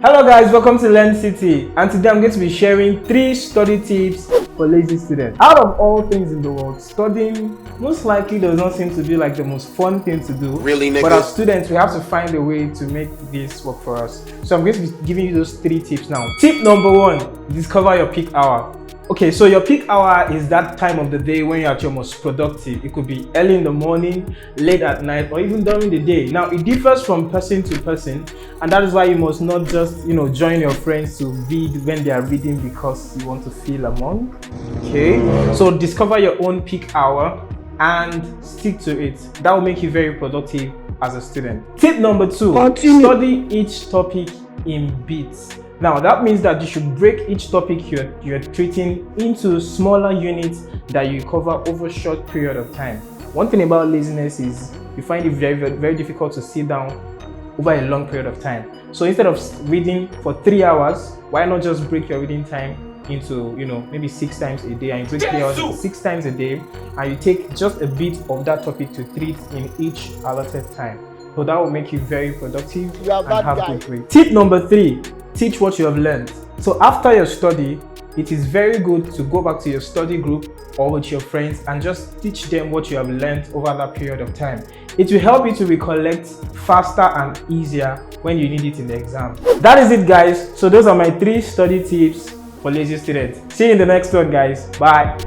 Hello guys, welcome to Learn City, and today I'm going to be sharing 3 study tips for lazy students. Out of all things in the world, studying most likely does not seem to be like the most fun thing to do. Really, nigga? But as students, we have to find a way to make this work for us. So I'm going to be giving you those 3 tips now. Tip number 1, discover your peak hour. Okay, so your peak hour is that time of the day when you're at your most productive. It could be early in the morning, late at night, or even during the day. Now, it differs from person to person, and that is why you must not just, join your friends to read when they are reading because you want to feel among. Okay, so discover your own peak hour and stick to it. That will make you very productive as a student. Tip number 2, study each topic in bits. Now, that means that you should break each topic you're treating into smaller units that you cover over a short period of time. One thing about laziness is you find it very, very, very difficult to sit down over a long period of time. So instead of reading for 3 hours, why not just break your reading time into, maybe 6 times a day, and you break 3 hours 6 times a day, and you take just a bit of that topic to treat in each allotted time. So that will make you very productive and have good grades. Tip number 3, teach what you have learned. So after your study, it is very good to go back to your study group or with your friends and just teach them what you have learned over that period of time. It will help you to recollect faster and easier when you need it in the exam. That is it, guys. So those are my 3 study tips for lazy students. See you in the next one, guys. Bye.